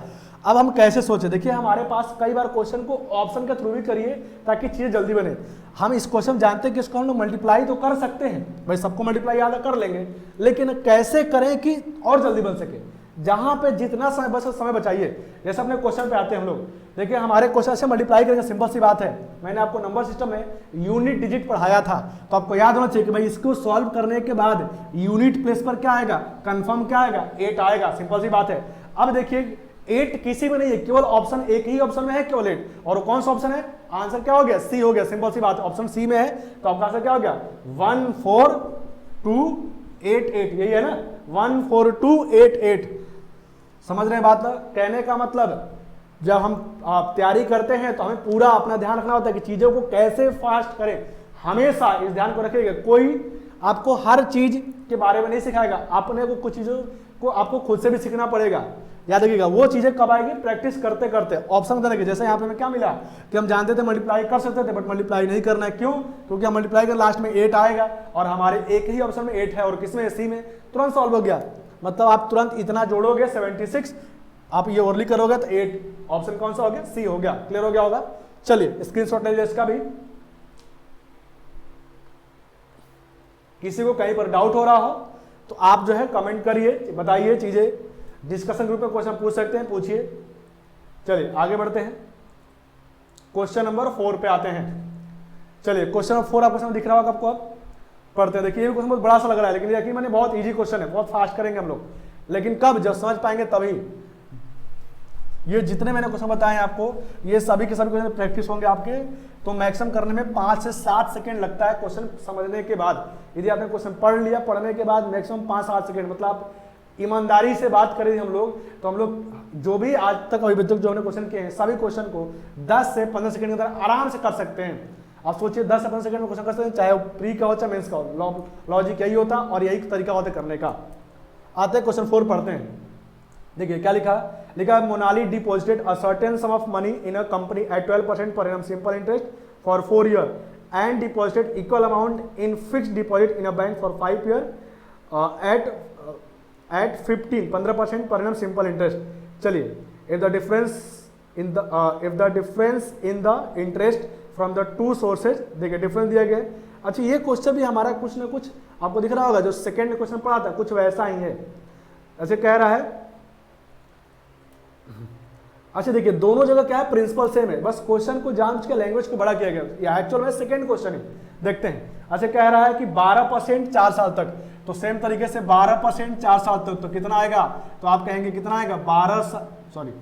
अब हम कैसे सोचे, देखिए हमारे पास कई बार क्वेश्चन को ऑप्शन के थ्रू भी करिए ताकि चीजें जल्दी बने। हम इस क्वेश्चन जानते हैं कि इसको हम लोग मल्टीप्लाई तो कर सकते हैं, भाई सबको मल्टीप्लाई याद कर लेंगे, लेकिन कैसे करें कि और जल्दी बन सके, जहां पे जितना समय बस समय बचाइए। जैसे अपने क्वेश्चन पे आते हैं हम लोग, देखिए हमारे क्वेश्चन से मल्टीप्लाई करेंगे, सिंपल सी बात है। मैंने आपको नंबर सिस्टम में यूनिट डिजिट पढ़ाया था, तो आपको याद होना चाहिए कि भाई इसको सॉल्व करने के बाद यूनिट प्लेस पर क्या आएगा, कंफर्म क्या आएगा 8 आएगा, सिंपल सी बात है। अब देखिए 8 किसी में नहीं है, केवल ऑप्शन एक ही ऑप्शन में है केवल 8, और कौन सा ऑप्शन है, आंसर क्या हो गया सी हो गया, सिंपल सी बात है। ऑप्शन सी में है तो आपका आंसर क्या हो गया 14288, यही है ना 14288। समझ रहे हैं बात ना, कहने का मतलब जब हम तैयारी करते हैं तो हमें पूरा अपना ध्यान रखना होता है कि चीजों को कैसे फास्ट करें। हमेशा इस ध्यान को रखिएगा, कोई आपको हर चीज के बारे में नहीं सिखाएगा, अपने को कुछ चीजों को आपको खुद से भी सीखना पड़ेगा। याद रखिएगा वो चीजें कब आएगी, प्रैक्टिस करते करते। ऑप्शन देने के जैसे यहाँ पे हमें क्या मिला कि हम जानते थे मल्टीप्लाई कर सकते थे, बट मल्टीप्लाई नहीं करना है, क्यों, क्योंकि हम मल्टीप्लाई कर लास्ट में 8 आएगा और हमारे एक ही ऑप्शन में 8 है और किसमें, सी में, तुरंत सॉल्व हो गया। मतलब आप तुरंत इतना जोड़ोगे 76, आप ये ओरली करोगे तो 8, ऑप्शन कौन सा हो गया, सी हो गया। क्लियर हो गया होगा। चलिए स्क्रीनशॉट ले लीजिए इसका भी। किसी को कहीं पर डाउट हो रहा हो तो आप जो है कमेंट करिए, बताइए चीजें, डिस्कशन ग्रुप में क्वेश्चन पूछ सकते हैं, पूछिए। चलिए आगे बढ़ते हैं, क्वेश्चन नंबर 4 पे आते हैं। चलिए क्वेश्चन नंबर 4 आपको समझ दिख रहा होगा आपको, अब पढ़ते हैं। देखिए ये क्वेश्चन बहुत बड़ा सा लग रहा है, लेकिन देखिए मैंने बहुत इजी क्वेश्चन है, बहुत फास्ट करेंगे हम लोग, लेकिन कब, जब समझ पाएंगे तभी। ये जितने मैंने क्वेश्चन बताए हैं आपको, ये सभी के सभी क्वेश्चन प्रैक्टिस होंगे आपके, तो मैक्सिमम करने में 5 से 7 सेकंड लगता है क्वेश्चन समझने के बाद। यदि आपने क्वेश्चन पढ़ लिया, पढ़ने के बाद मैक्सिमम 5-7 सेकंड, मतलब आप ईमानदारी से बात करें हम लोग, तो हम लोग जो भी आज तक अभी तक जो हमने क्वेश्चन किए हैं सभी क्वेश्चन को 10 से 15 सेकंड के अंदर आराम से कर सकते हैं। आप सोचिए 10 से 15 सेकंड में क्वेश्चन कर सकते हैं, चाहे वो प्री का हो चाहे मेंस का हो, लॉजिक यही होता और यही तरीका होता करने का। आते हैं क्वेश्चन 4 पढ़ते हैं। देखिए क्या लिखा है, Monali deposited a certain sum of money in a company at 12% per annum simple interest for 4 year and deposited equal amount in fixed deposit in a bank for 5 year at 15% per annum simple interest. चलिए if the difference in the interest from the two sources, देखिए difference दिया गया। अच्छा ये question भी हमारा कुछ ना कुछ आपको दिख रहा होगा, जो सेकंड क्वेश्चन पढ़ा था कुछ वैसा ही है। ऐसे कह रहा है, अच्छा देखिए दोनों जगह क्या है, प्रिंसिपल सेम है, बस क्वेश्चन को जान के लैंग्वेज को बड़ा किया गया। ये एक्चुअल में सेकंड क्वेश्चन है, देखते हैं। अच्छा कह रहा है कि 12% 4 साल तक, तो सेम तरीके से 12% 4 साल तक, तो कितना आएगा, तो आप कहेंगे कितना आएगा 12%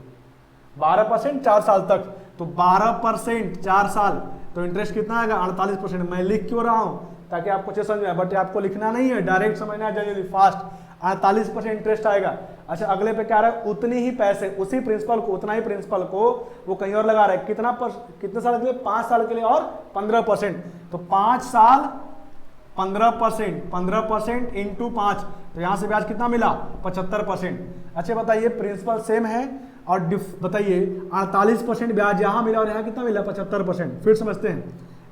4 साल तक, तो 12% 4 साल, तो इंटरेस्ट कितना आएगा 48%। मैं लिख क्यों रहा हूं, ताकि आपको अच्छे समझ में आए, बट आपको लिखना नहीं है, डायरेक्ट समझना है जल्दी फास्ट। 48% इंटरेस्ट आएगा। अच्छा अगले पे क्या आ रहा है, उतनी ही पैसे, उसी प्रिंसिपल को, उतना ही प्रिंसिपल को वो कहीं और लगा रहा है, कितने साल के लिए, 5 साल के लिए और 15%, तो 5 साल 15%, 15% इंटू 5, तो यहां से ब्याज कितना मिला, 75%। अच्छा बताइए प्रिंसिपल सेम है और बताइए 48% ब्याज यहां मिला और यहां कितना मिला, 75%। फिर समझते हैं,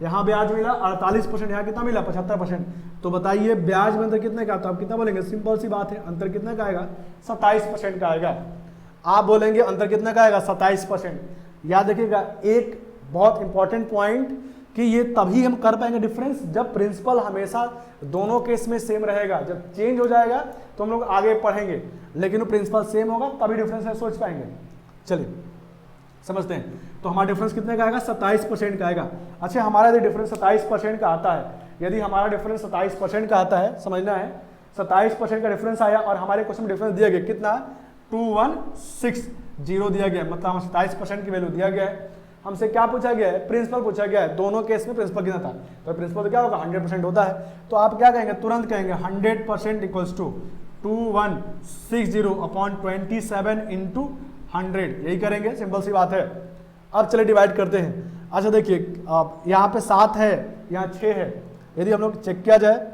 यहां ब्याज मिला 48%, यहां कितना मिला, 75%। तो बताइए ब्याज में अंतर कितने का, तो आप कितना बोलेंगे, सिंपल सी बात है, अंतर कितने का आएगा, 27% का आएगा। आप बोलेंगे अंतर कितने का आएगा, 27%। याद रखिएगा एक बहुत इंपॉर्टेंट पॉइंट कि ये तभी हम कर पाएंगे डिफरेंस जब प्रिंसिपल हमेशा दोनों केस में सेम रहेगा। जब चेंज हो जाएगा तो हम लोग आगे पढ़ेंगे, लेकिन वो प्रिंसिपल सेम होगा तभी डिफरेंस है सोच पाएंगे। चलिए समझते हैं, तो हमारा डिफरेंस कितने का आएगा, 27% का आएगा। अच्छा हमारा यदि डिफरेंस 27% का आता है, यदि हमारा डिफरेंस 27% का आता है, समझना है 27% का डिफरेंस आया और हमारे क्वेश्चन में डिफरेंस दिया गया कितना, 2160 दिया गया, मतलब हम 27% की वैल्यू दिया गया है। हमसे क्या पूछा गया है, प्रिंसिपल पूछा गया है, दोनों केस में प्रिंसिपल कितना था, तो प्रिंसिपल तो क्या होगा 100% होता है, तो आप क्या कहेंगे, तुरंत कहेंगे 100% इक्वल्स टू 2160 अपॉन 27 इंटू 100, यही करेंगे, सिंपल सी बात है। अब चलिए डिवाइड करते हैं। अच्छा देखिए यहाँ पे 7 है, यहाँ 6 है, यदि हम लोग चेक किया जाए,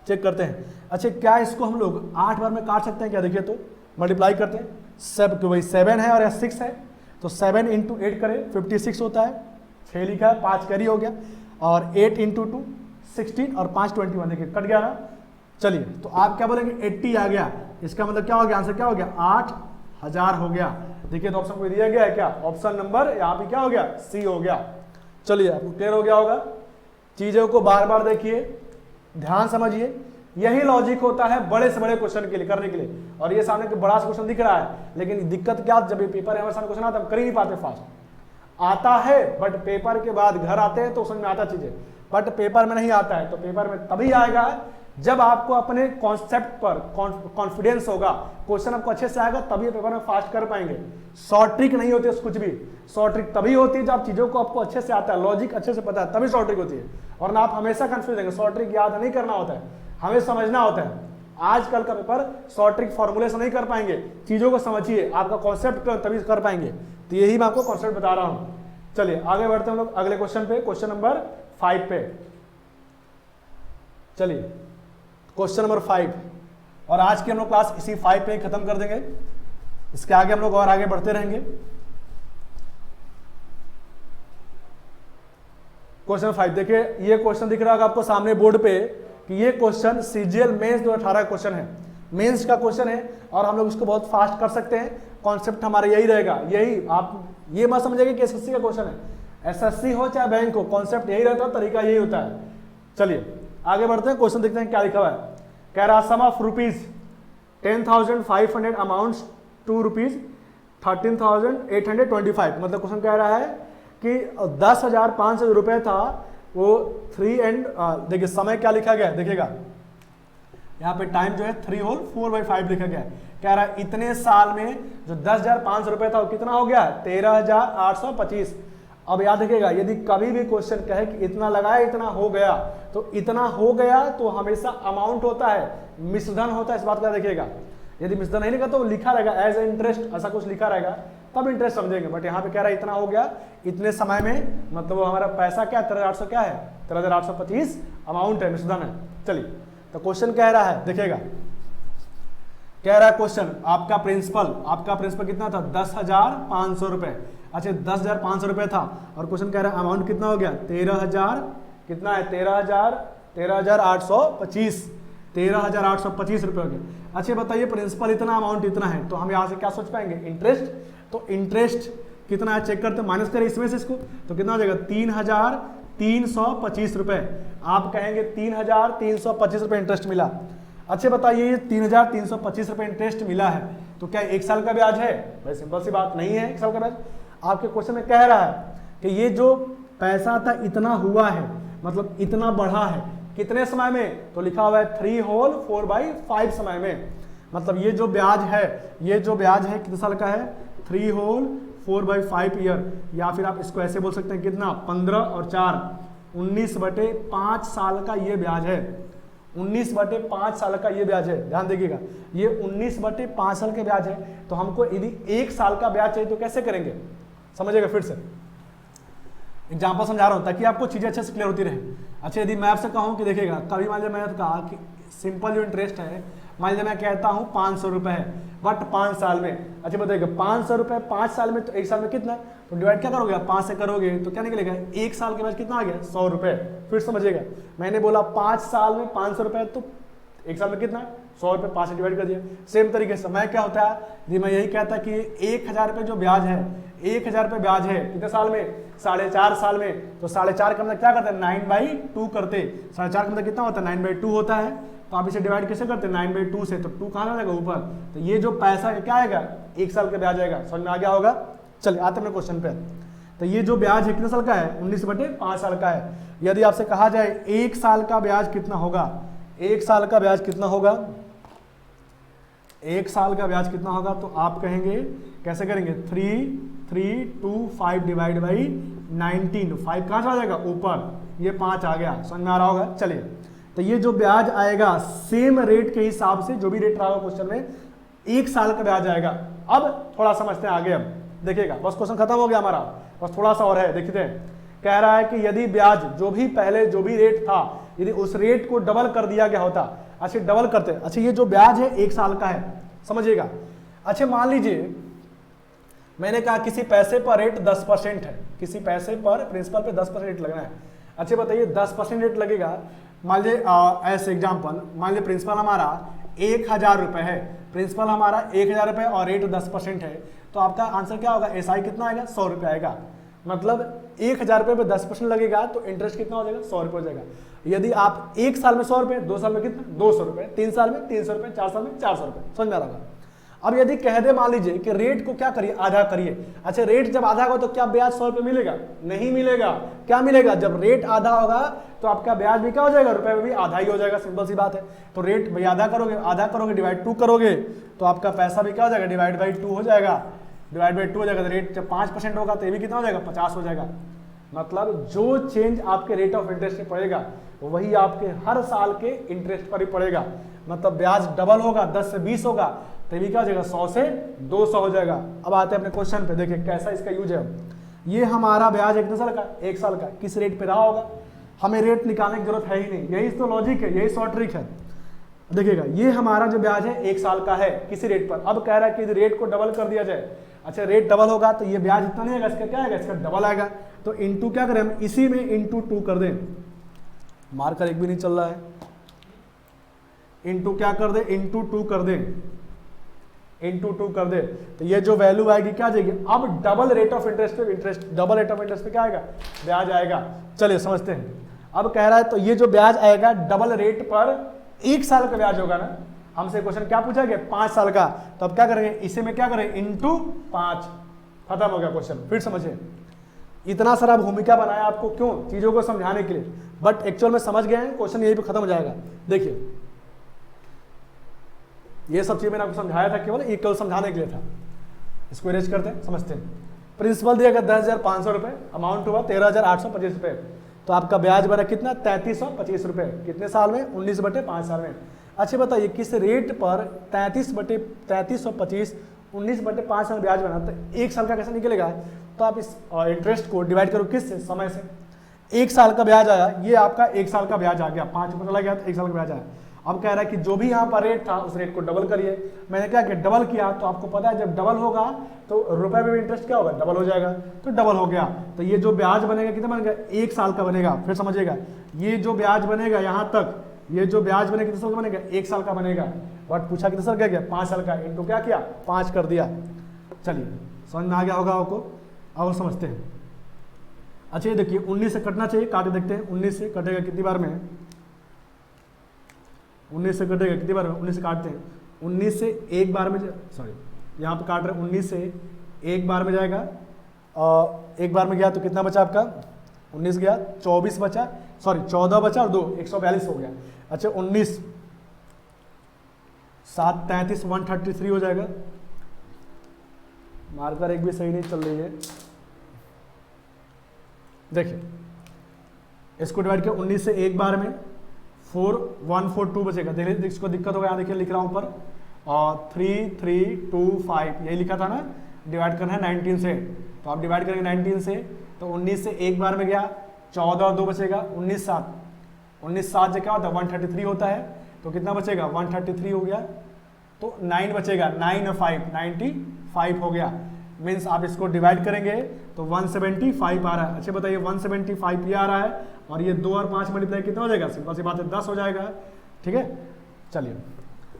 चेक करते हैं। अच्छा क्या इसको हम लोग 8 बार में काट सकते हैं क्या, देखिए तो मल्टीप्लाई करते हैं, सब तो वही 7 है और यहाँ 6 है, तो 7 इंटू 8 करें 56 होता है, 6 लिखा है, 5 कैरी हो गया, और 8 इंटू 2 16 और 5 21, देखिए कट गया ना। चलिए तो आप क्या बोलेंगे, 80 आ गया, इसका मतलब क्या हो गया, आंसर क्या हो गया, 8000 हो गया। देखिए तो ऑप्शन को दिया गया है क्या, ऑप्शन नंबर यहाँ पे क्या हो गया, सी हो गया। चलिए आपको क्लियर हो गया होगा। चीजों को बार बार देखिए, ध्यान समझिए, यही लॉजिक होता है बड़े से बड़े क्वेश्चन के लिए करने के लिए। और ये सामने बड़ा सा क्वेश्चन दिख रहा है, लेकिन दिक्कत क्या, जब ये पेपर है हमारे सामने क्वेश्चन आता है हम कर ही नहीं पाते फास्ट। आता है बट पेपर के बाद घर आते हैं तो समझ में आता चीजें, बट पेपर में नहीं आता है। तो पेपर में तभी आएगा जब आपको अपने कॉन्सेप्ट पर कॉन्फिडेंस होगा, क्वेश्चन आपको अच्छे से आएगा, तभी पेपर में फास्ट कर पाएंगे। शॉर्ट ट्रिक नहीं होती है कुछ भी, शॉर्ट ट्रिक तभी होती है जब चीजों को आपको अच्छे से आता है, लॉजिक अच्छे से पता है, तभी शॉर्ट ट्रिक होती है। और ना आप हमेशा कंफ्यूज रहेंगे, शॉर्ट ट्रिक याद नहीं करना होता है, हमें समझना होता है। आजकल का पेपर शॉर्ट ट्रिक फॉर्मूले से नहीं कर पाएंगे, चीजों को समझिए, आपका कॉन्सेप्ट तभी कर पाएंगे। तो यही मैं आपको कॉन्सेप्ट बता रहा हूं। चलिए आगे बढ़ते हैं हम लोग अगले क्वेश्चन पे, क्वेश्चन नंबर 5 पे। चलिए क्वेश्चन नंबर 5, और आज की हम लोग क्लास इसी 5 पे खत्म कर देंगे, इसके आगे हम लोग और आगे बढ़ते रहेंगे। क्वेश्चन 5 देखिए, ये क्वेश्चन दिख रहा होगा आपको सामने बोर्ड पे कि ये क्वेश्चन सीजीएल मेंस 2018 क्वेश्चन है, मेंस का क्वेश्चन है, और हम लोग इसको बहुत फास्ट कर सकते हैं। कॉन्सेप्ट हमारा यही रहेगा, यही आप ये मत समझिएगा कि एसएससी का क्वेश्चन है, एसएससी हो चाहे बैंक हो, कॉन्सेप्ट यही रहता है, तरीका यही होता है। चलिए आगे बढ़ते हैं, क्वेश्चन देखते हैं क्या लिखा हुआ है। कह रहा sum of rupees 10,500 amounts to rupees 13,825, मतलब क्वेश्चन कह रहा है कि 10,500 रुपए था वो 3 एंड देखिए समय क्या लिखा गया है, देखिएगा यहाँ पे टाइम जो है 3 होल 4/5 लिखा गया है। कह रहा है इतने साल में जो 10,500 रुपए था वो कितना हो गया, 13,825। अब याद रखिएगा, यदि कभी भी क्वेश्चन कहे कि इतना लगाया इतना हो गया, तो इतना हो गया तो हमेशा अमाउंट होता है, मिश्रधन होता है, इस बात का देखिएगा। यदि मिश्रधन नहीं लिखा तो लिखा रहेगा एज ए इंटरेस्ट, ऐसा कुछ लिखा रहेगा तब इंटरेस्ट समझेंगे। बट यहाँ पे कह रहा है इतना हो गया इतने समय में, मतलब वो हमारा पैसा क्या 13,800 क्या है, 13,825 अमाउंट है, मिश्रधन है। चलिए तो क्वेश्चन कह रहा है, देखिएगा कह रहा है क्वेश्चन आपका प्रिंसिपल कितना था, 10,500 रुपए। अच्छा 10,500 रुपए था और क्वेश्चन कह रहा है अमाउंट कितना हो गया, 13,000 कितना है, 13,825 रुपए हो गया। अच्छा बताइए प्रिंसिपल इतना अमाउंट इतना है, तो हम यहाँ से क्या सोच पाएंगे, इंटरेस्ट। तो इंटरेस्ट कितना है चेक करते, माइनस करें इसमें से इसको, तो कितना हो जाएगा 3,325 रुपए। आप कहेंगे 3,325 रुपए इंटरेस्ट मिला। अच्छा बताइए ये 3,325 रुपए इंटरेस्ट मिला है, तो क्या 1 साल का ब्याज है, भाई सिंपल सी बात नहीं है 1 साल का ब्याज। आपके क्वेश्चन में कह रहा है कि ये जो पैसा था इतना हुआ है, मतलब इतना बढ़ा है, कितने समय में, तो लिखा हुआ है 3 होल 4/5 समय में। मतलब ये जो ब्याज है कितने साल का है, 3 होल 4/5 ईयर, या फिर आप इसको ऐसे बोल सकते हैं कितना, 15 और 4 19/5 साल का ये ब्याज है। 19/5 साल का ये ब्याज है, ध्यान देखिएगा, ये 19/5 साल के ब्याज है। तो हमको यदि 1 साल का ब्याज चाहिए तो कैसे करेंगे, समझिएगा। फिर से एग्जाम्पल समझा रहा हूं ताकि आपको चीजें अच्छे से क्लियर होती रहे। अच्छा, यदि मैं आपसे कहूं कि देखिएगा, कभी मान लीजिए मैंने कहा कि सिंपल जो इंटरेस्ट है, मान लीजिए मैं कहता हूं 500 रुपए है, बट 5 साल में। अच्छा बताइएगा, 500 रुपए 5 साल में, तो 1 साल में कितना, तो डिवाइड क्या करोगे, 5 से करोगे तो क्या निकलेगा, 1 साल के बाद कितना आ गया, 100 रुपए। फिर समझिएगा, मैंने बोला 5 साल में 500 रुपए, तो 1 साल में कितना, 100 रुपए, 5 से डिवाइड कर दिया। सेम तरीके से मैं क्या होता है, जी मैं यही कहता कि 1000 रुपए जो ब्याज है, 1000 रुपए ब्याज है कितने साल में, 4.5 साल में। तो 4.5 का मतलब क्या करते हैं, 9/2 करते, 4.5 का मतलब कितना होता है, 9/2 होता है। तो आप इसे डिवाइड कैसे करते हैं, 9/2 से, तो 2 कहाँ जाएगा, ऊपर। तो ये जो पैसा है क्या आएगा, 1 साल का ब्याज आएगा। समझ में आ गया होगा। चलिए आते हैं क्वेश्चन पे। तो ये जो ब्याज है कितने साल का है, 19/5 साल का है। यदि आपसे कहा जाए 1 साल का ब्याज कितना होगा, 1 साल का ब्याज कितना होगा, 1 साल का ब्याज कितना होगा, तो आप कहेंगे कैसे करेंगे, 3,325 डिवाइड बाई 19, 5 कहाँ आ जाएगा, ऊपर, ये 5 आ गया। समझ में आ रहा होगा। चलिए, तो ये जो ब्याज आएगा सेम रेट के हिसाब से, जो भी रेट रहा होगा क्वेश्चन में, 1 साल का ब्याज आएगा। अब थोड़ा समझते हैं आगे। अब देखिएगा, बस क्वेश्चन खत्म हो गया हमारा, बस थोड़ा सा और है, देखते हैं। कह रहा है कि यदि ब्याज जो भी पहले जो भी रेट था, यदि उस रेट को डबल कर दिया गया होता। अच्छा, डबल करते, अच्छा ये जो ब्याज है 1 साल का है, समझिएगा। अच्छा मान लीजिए मैंने कहा किसी पैसे पर रेट 10% है, किसी पैसे पर प्रिंसिपल पे 10% रेट लगना है। अच्छा बताइए 10% रेट लगेगा, मान लीजिए ऐसे एग्जाम्पल, मान लीजिए प्रिंसिपल हमारा 1000 रुपए है, प्रिंसिपल हमारा 1000 रुपए और रेट 10% है, तो आपका आंसर क्या होगा, एसआई कितना आएगा, 100 रुपए आएगा। मतलब 1000 रुपए पे 10% लगेगा तो इंटरेस्ट कितना हो जाएगा, 100 रुपए हो जाएगा। यदि आप 1 साल में 100 रुपए, 2 साल में कितना, 200 रुपए, 3 साल में 300 रुपए, 4 साल में 400 रुपए। समझ में आ रहा होगा। अब यदि कह दे मान लीजिए कि रेट को क्या करिए, आधा करिए। अच्छा, रेट जब आधा होगा तो क्या ब्याज 100 रुपए मिलेगा, नहीं मिलेगा। क्या मिलेगा, जब रेट आधा होगा तो आपका ब्याज भी क्या हो जाएगा, रुपए में भी आधा ही हो जाएगा, सिंपल सी बात है। तो रेट भाई आधा करोगे डिवाइड 2 करोगे तो आपका पैसा भी क्या हो जाएगा, डिवाइड बाई 2 हो जाएगा, डिवाइड बाई 2 हो जाएगा। तो रेट जब 5% होगा तो ये भी कितना हो जाएगा, 50 हो जाएगा। मतलब जो चेंज आपके रेट ऑफ इंटरेस्ट में पड़ेगा वही आपके हर साल के इंटरेस्ट पर ही पड़ेगा। मतलब ब्याज डबल होगा, 10 से 20 होगा तो भी क्या हो जाएगा, 100 से 200 हो जाएगा। अब आते हैं अपने क्वेश्चन पे, देखिए कैसा इसका यूज है। ये हमारा ब्याज कितने साल का, 1 साल का, किस रेट पे रहा होगा, हमें रेट निकालने की जरूरत है ही नहीं, यही तो लॉजिक है, यही शॉर्ट ट्रिक है। देखिएगा ये हमारा जो ब्याज है 1 साल का है किसी रेट पर। अब कह रहा है कि रेट को डबल कर दिया जाए। अच्छा, रेट डबल होगा तो ये ब्याज इतना नहीं आएगा, इसका क्या आएगा, इसका डबल आएगा। तो इंटू क्या करें हम, इसी में इंटू 2 कर दें, मार्कर एक भी नहीं चल रहा है, इंटू क्या कर दे, इंटू 2 कर दे, इंटू 2 कर दे। तो ये जो वैल्यू आएगी क्या आ जाएगी, अब डबल रेट ऑफ इंटरेस्ट पे interest, double rate of interest पे क्या आएगा, ब्याज आएगा। चलिए समझते हैं। अब कह रहा है तो ये जो ब्याज आएगा डबल रेट पर 1 साल का ब्याज होगा ना। हमसे क्वेश्चन क्या पूछा गया, 5 साल का, तो अब क्या करेंगे, इसे में क्या करें, इंटू 5, खत्म हो गया क्वेश्चन। फिर समझिए, इतना सारा भूमिका बनाया आपको, क्यों, चीजों को समझाने के लिए, बट एक्चुअल में समझ गए हैं, क्वेश्चन यही पे खत्म हो जाएगा। देखिए ये सब चीज मैंने आपको समझाया था, केवल समझाने के लिए था। इसको इरेज करते हैं, समझते हैं। प्रिंसिपल दिया गया 10,500 रुपए, अमाउंट हुआ 13,825 रुपए, तो आपका ब्याज बना कितना, 3325 रुपए, कितने साल में, 19/5 साल में। अच्छा बताइए किस रेट पर 3325 19/5 साल ब्याज बना, तो 1 साल का कैसे निकलेगा। तो आप इस इंटरेस्ट को डिवाइड करो किस से, समय से। 1 साल का ब्याज आया, ये आपका 1 साल का ब्याज आ गया, 5 रुपये चला गया तो 1 साल का ब्याज आया। अब कह रहा है कि जो भी यहाँ पर रेट था उस रेट को डबल करिए। मैंने क्या किया, डबल किया, तो आपको पता है जब डबल होगा तो रुपए में भी इंटरेस्ट क्या होगा, डबल हो जाएगा, तो डबल हो गया। तो ये जो ब्याज बनेगा कितना बनेगा, 1 साल का बनेगा। फिर समझिएगा, ये जो ब्याज बनेगा यहाँ तक, ये जो ब्याज बनेगा कितने साल का बनेगा, 1 साल का बनेगा। बट पूछा कितने साल का गया, 5 साल का, इनको क्या किया, 5 कर दिया। चलिए समझ में आ गया होगा आपको, और समझते हैं। अच्छा ये देखिए 19 से कटना चाहिए, काट देखते हैं, 19 से कटेगा कितनी बार में, 19 से कटेगा कितनी बार में, 19 से काटते हैं, 19 से एक बार में, सॉरी यहाँ पे काट रहे हैं, 19 से एक बार में जाएगा, और एक बार में गया तो कितना बचा आपका, 19 गया, 24 बचा, सॉरी 14 बचा और 2 142 हो गया। अच्छा 19 7 33 133 हो जाएगा। मार्कर एक भी सही नहीं चल रही है, देखिए इसको डिवाइड किया 19 से एक बार में 4142 बचेगा। देखिए इसको दिक्कत होगा, यहाँ देखिए लिख रहा हूँ ऊपर, और 3325 यही लिखा था ना, डिवाइड करना है 19 से, तो आप डिवाइड करेंगे 19 से, तो 19 से एक बार में गया, 14 और 2 बचेगा, 19 7, 19 7 से क्या होता है 133 होता है, तो कितना बचेगा 133 हो गया, तो 9 बचेगा, 9 और 5 95 हो गया। मीन्स आप इसको डिवाइड करेंगे तो 175 आ रहा है। अच्छा बताइए 175 ये आ रहा है, और ये 2 और 5 मल्टीप्लाई कितना हो जाएगा, सिंपल सी बात है 10 हो जाएगा। ठीक है, चलिए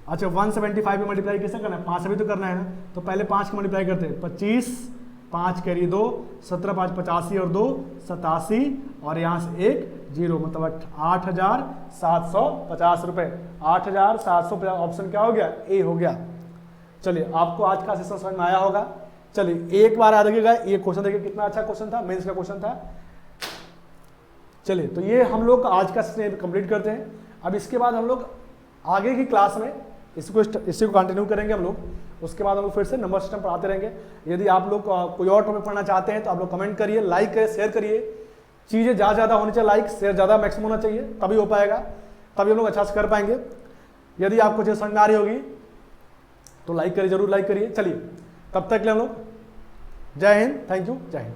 अच्छा 175 पे मल्टीप्लाई कैसे करना है, 5 से भी तो करना है ना, तो पहले 5 की मल्टीप्लाई करते हैं, 25 5 कैरी 2 17 5 85 और 2 87 और यहाँ से 1 0, मतलब 8750 रुपये, 8750। ऑप्शन क्या हो गया, ए हो गया। चलिए आपको आज का सेशन समझ में आया होगा। चलिए एक बार याद रखिएगा, ये क्वेश्चन देखिए कितना अच्छा क्वेश्चन था, मेंस का क्वेश्चन था। चलिए तो ये हम लोग आज का सेशन कंप्लीट करते हैं। अब इसके बाद हम लोग आगे की क्लास में इसी को कंटिन्यू करेंगे हम लोग। उसके बाद हम लोग फिर से नंबर सिस्टम पढ़ाते रहेंगे। यदि आप लोग कोई और टॉपिक पढ़ना चाहते हैं तो आप लोग कमेंट करिए, लाइक करिए, शेयर करिए। चीज़ें ज़्यादा होनी चाहिए, लाइक शेयर ज़्यादा मैक्सिमम होना चाहिए, तभी हो पाएगा, तभी हम लोग अच्छा से कर पाएंगे। यदि आपको चीज़ समझ में आ रही होगी तो लाइक करिए, जरूर लाइक करिए। चलिए तब तक के लिए हम लोग जय हिंद, थैंक यू, जय हिंद।